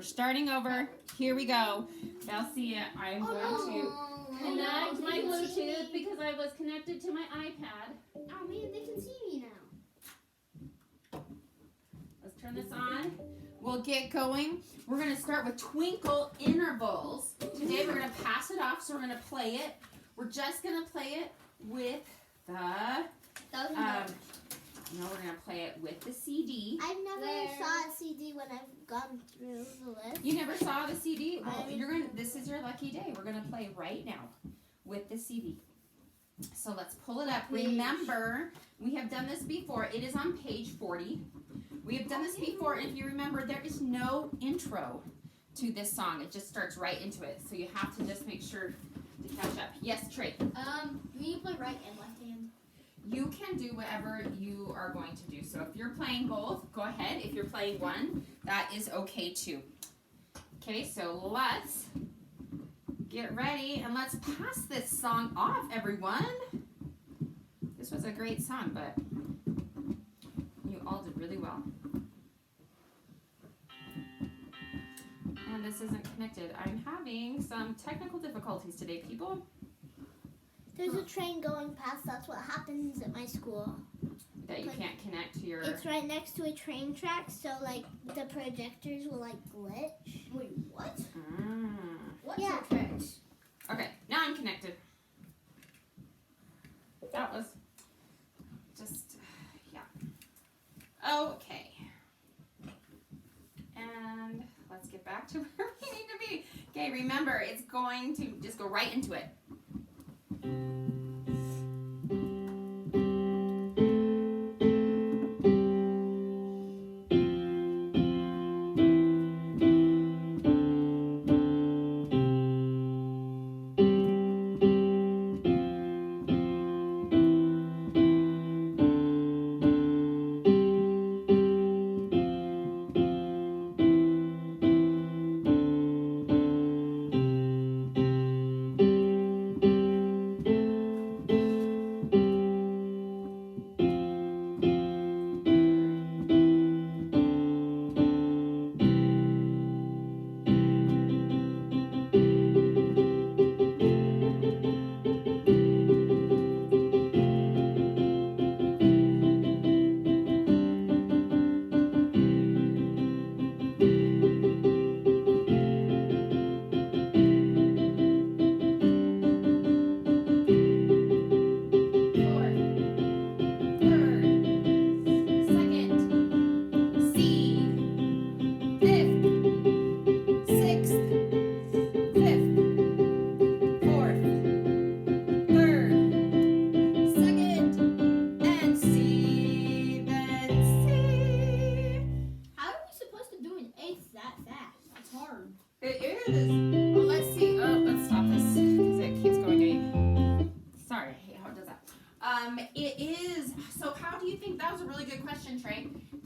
We're starting over. Here we go. Elsie, I'm going to connect my Bluetooth because I was connected to my iPad. Oh man, they can see me now. Let's turn this on. We'll get going. We're going to start with twinkle intervals. Today we're going to pass it off, so we're going to play it. We're just going to play it with the... no, we're going to play it with the CD. I've never saw a CD when I've gone through the list. You never saw the CD? Well, this is your lucky day. We're going to play right now with the CD. So let's pull it up. Remember, we have done this before. It is on page 40. We have done this before, and if you remember, there is no intro to this song. It just starts right into it. So you have to just make sure to catch up. Yes, Trey? Do you play right and left hand? You can do whatever you are going to do. So if you're playing both, go ahead. If you're playing one, that is okay too. Okay, so let's get ready and let's pass this song off, everyone. This was a great song, but you all did really well. And this isn't connected. I'm having some technical difficulties today, people. There's a train going past. That's what happens at my school. That you can't connect to your... It's right next to a train track, so like the projectors will like glitch. Wait, what? What's your tricks? Okay, now I'm connected. That was just, yeah. Okay. And let's get back to where we need to be. Okay, remember, it's going to just go right into it.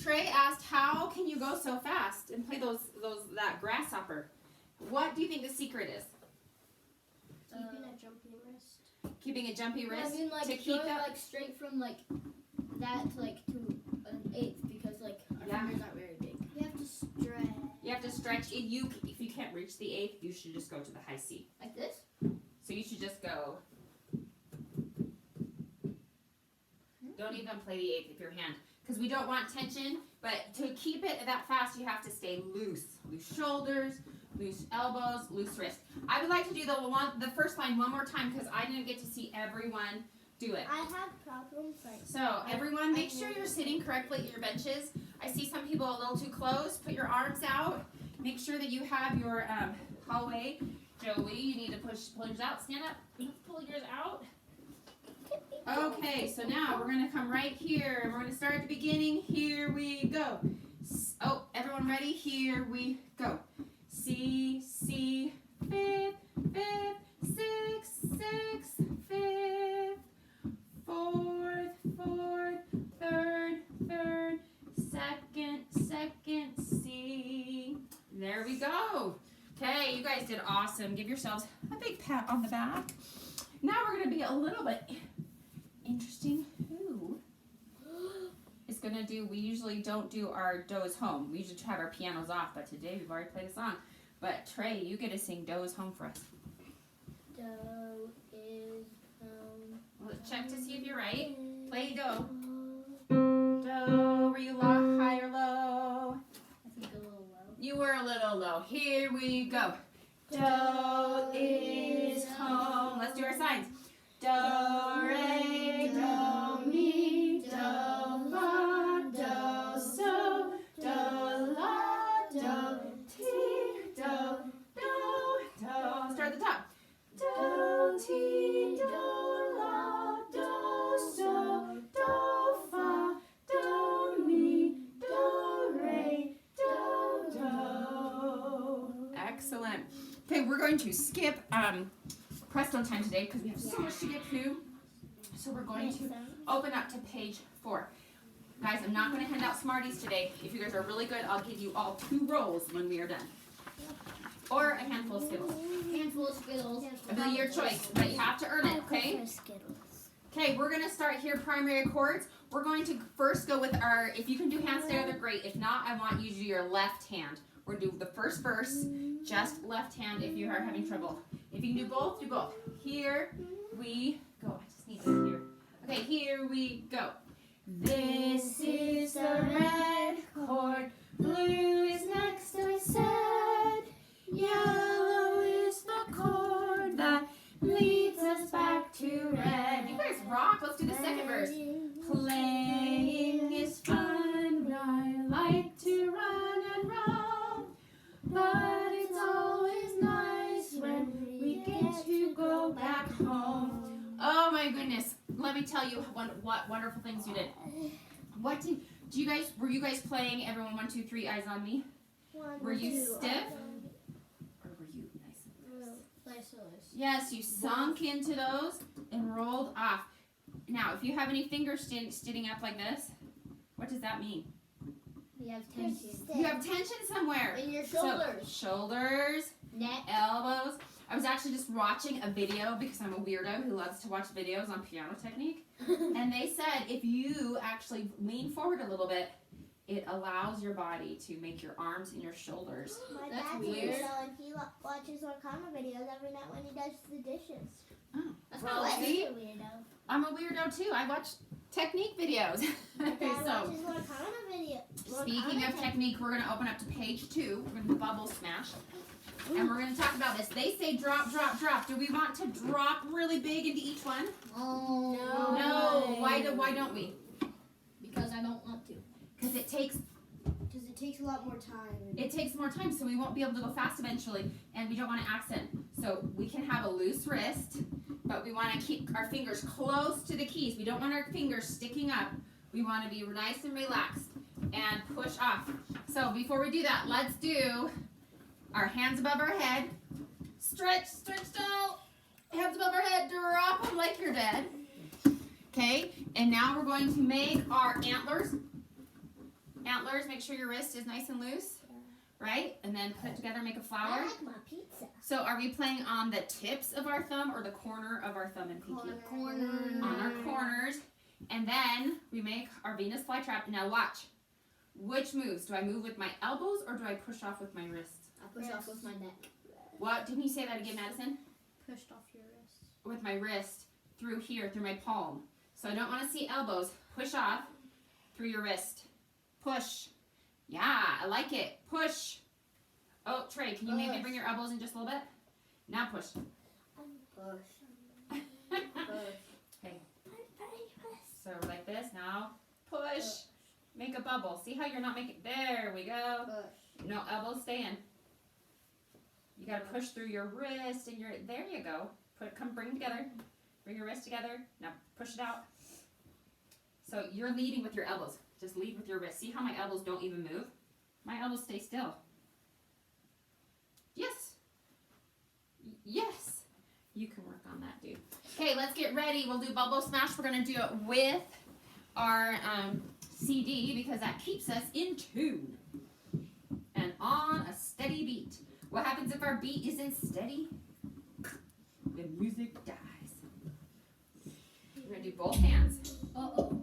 Trey asked, how can you go so fast and play that grasshopper? What do you think the secret is? Keeping a jumpy wrist. Keeping a jumpy wrist? I mean, like, to keep that, like, straight from, like, that to, like, to an eighth, because, like, our fingers aren't very big. You have to stretch. You have to stretch. If you can't reach the eighth, you should just go to the high C. Like this? So you should just go. Don't even play the eighth with your hand. Because we don't want tension, but to keep it that fast, you have to stay loose. Loose shoulders, loose elbows, loose wrist. I would like to do the first line one more time because I didn't get to see everyone do it. I have problems. So everyone, make sure you're sitting correctly at your benches. I see some people a little too close. Put your arms out. Make sure that you have your hallway. Joey, you need to pull yours out. Stand up. Pull yours out. Okay, so now we're going to come right here, and we're going to start at the beginning. Here we go. Oh, everyone ready? Here we go. C, C, fifth, fifth, sixth, sixth, fifth, fourth, fourth, third, third, second, second, C. There we go. Okay, you guys did awesome. Give yourselves a big pat on the back. Now we're going to be a little bit interesting. Who is gonna do, we usually don't do our do's home. We usually have our pianos off, but today we've already played a song. But Trey, you get to sing do's home for us. Do is Let's check to see if you're right. Play do. Do, were you low, high or low? I think a little low. You were a little low. Here we go. Do is home. Let's do our signs. Do, re, do, mi, do, fa, do, so, do, la, do, ti, do, do. Start at the top. Do, ti, do, la, do, so, do, fa, do, mi, do, re, do. Excellent. Okay, we're going to skip Presto time today because we have so much to get through. So we're going to open up to page 4. Guys, I'm not going to hand out Smarties today. If you guys are really good, I'll give you all 2 rolls when we are done. Or a handful of Skittles. Handful of Skittles. It'll be your choice, but you have to earn it, okay? Okay, we're going to start here, primary chords. We're going to first go with our, if you can do hands together, great. If not, I want you to do your left hand. We're going to do the first verse, just left hand if you are having trouble. If you can do both, do both. Here we go. I just need to hear. Okay, here we go. This is the red chord. Blue is next, I said. Yellow is the chord that leads us back to red. You guys rock. Let's do the second verse. Playing is fun. I like to run and roam, but it's always nice when we get to go back home. Oh my goodness. Let me tell you what wonderful things you did. What did you guys, were you guys playing everyone 1, 2, 3 eyes on me? Were you stiff? Or were you nice and loose? Nice and loose. Yes, you sunk into those and rolled off. Now, if you have any fingers sitting up like this, what does that mean? You have tension. You have tension somewhere. In your shoulders. So, shoulders, Neck. elbows. I was actually just watching a video because I'm a weirdo who loves to watch videos on piano technique. And they said if you actually lean forward a little bit, it allows your body to make your arms and your shoulders. My That's dad's weird. weirdo, and he watches Orkana videos every night when he does the dishes. Oh, That's well, not see, He's a weirdo. I'm a weirdo too. I watch technique videos. My dad So, watches Orkana videos. speaking of technique, we're going to open up to page 2. We're going to do bubble smash. And we're going to talk about this. They say drop, drop, drop. Do we want to drop really big into each one? Oh, No. Why don't we? Because I don't want to. Because it takes a lot more time. more time, so we won't be able to go fast eventually, and we don't want to accent. So we can have a loose wrist, but we want to keep our fingers close to the keys. We don't want our fingers sticking up. We want to be nice and relaxed and push off. So before we do that, let's do our hands above our head. Stretch out. Hands above our head, drop them like you're dead. Okay, and now we're going to make our antlers. Antlers, make sure your wrist is nice and loose, right? And then put it together, make a flower. I like my pizza. So are we playing on the tips of our thumb or the corner of our thumb and pinky? Corner. On our corners. And then we make our Venus flytrap. Now watch. Which moves? Do I move with my elbows or do I push off with my wrists? I push off with my neck. What? Didn't you say that again, Madison? Pushed off your wrist. With my wrist through here, through my palm. So I don't want to see elbows. Push off through your wrist. Push. Yeah, I like it. Push. Oh, Trey, can you maybe bring your elbows in just a little bit? Now push. Push. Okay. So like this. Now push. Make a bubble. See how you're not making. There we go. Push. No, elbows stay in. You gotta push through your wrist and your. There you go. Bring them together. Bring your wrist together. Now push it out. So you're leading with your elbows. Just lead with your wrist. See how my elbows don't even move? My elbows stay still. Yes. Yes. You can work on that, dude. Okay, let's get ready. We'll do bubble smash. We're going to do it with our CD because that keeps us in tune and on a steady beat. What happens if our beat isn't steady? The music dies. We're going to do both hands. Uh-oh.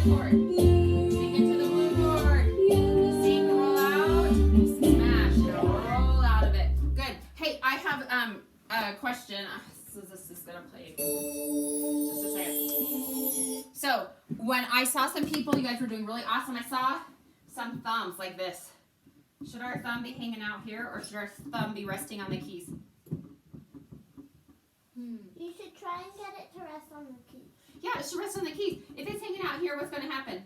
red chord. Sing into the blue chord. Sing, roll out. Smash. Roll out of it. Good. Hey, I have a question. So this is gonna play just a second. So when I saw some people, you guys were doing really awesome. I saw some thumbs like this. Should our thumb be hanging out here, or should our thumb be resting on the keys? You should try and get it to rest on the keys. Yeah, it should rest on the keys. If it's hanging out here, what's going to happen?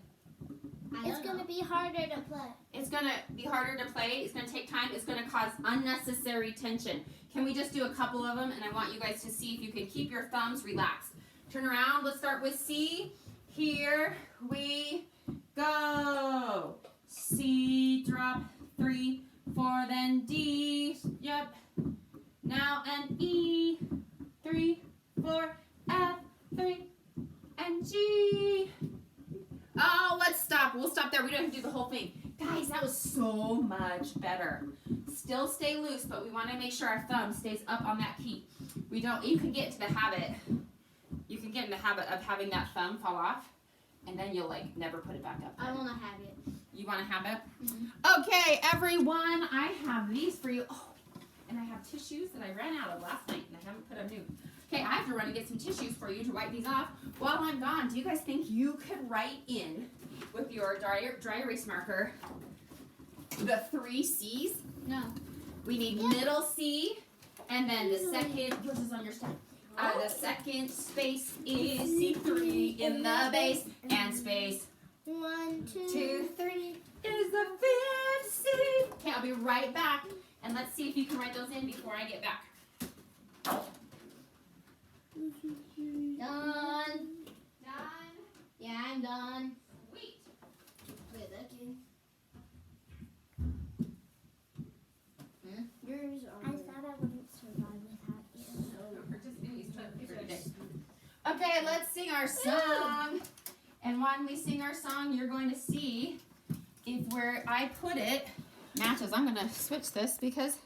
It's going to be harder to play. It's going to be harder to play. It's going to take time. It's going to cause unnecessary tension. Can we just do a couple of them? And I want you guys to see if you can keep your thumbs relaxed. Turn around. Let's start with C. Here we go. C, drop, 3, 4, then D. Yep. Now and E. 3, 4, F, 3, and G. Oh, let's stop. We'll stop there. We don't have to do the whole thing. Guys, that was so much better. Still stay loose, but we want to make sure our thumb stays up on that key. You can get into the habit. You can get in the habit of having that thumb fall off, and then you'll like never put it back up. I want to have it. You want to have it? Mm-hmm. Okay, everyone, I have these for you. Oh, and I have tissues that I ran out of last night, and I haven't put them new. Okay, I have to run and get some tissues for you to wipe these off. While I'm gone, do you guys think you could write in with your dry erase marker the 3 C's? No. We need middle C, and then the second, yours is on your stack. The second space is C3 in the base, and space 1, 2, 3 is the 5th C. Okay, I'll be right back, and let's see if you can write those in before I get back. Done. Done. Yeah, I'm done. Sweet. Wait, that game. Yours I thought I wouldn't survive without you. Okay, let's sing our song. And when we sing our song, you're going to see if where I put it matches. I'm going to switch this because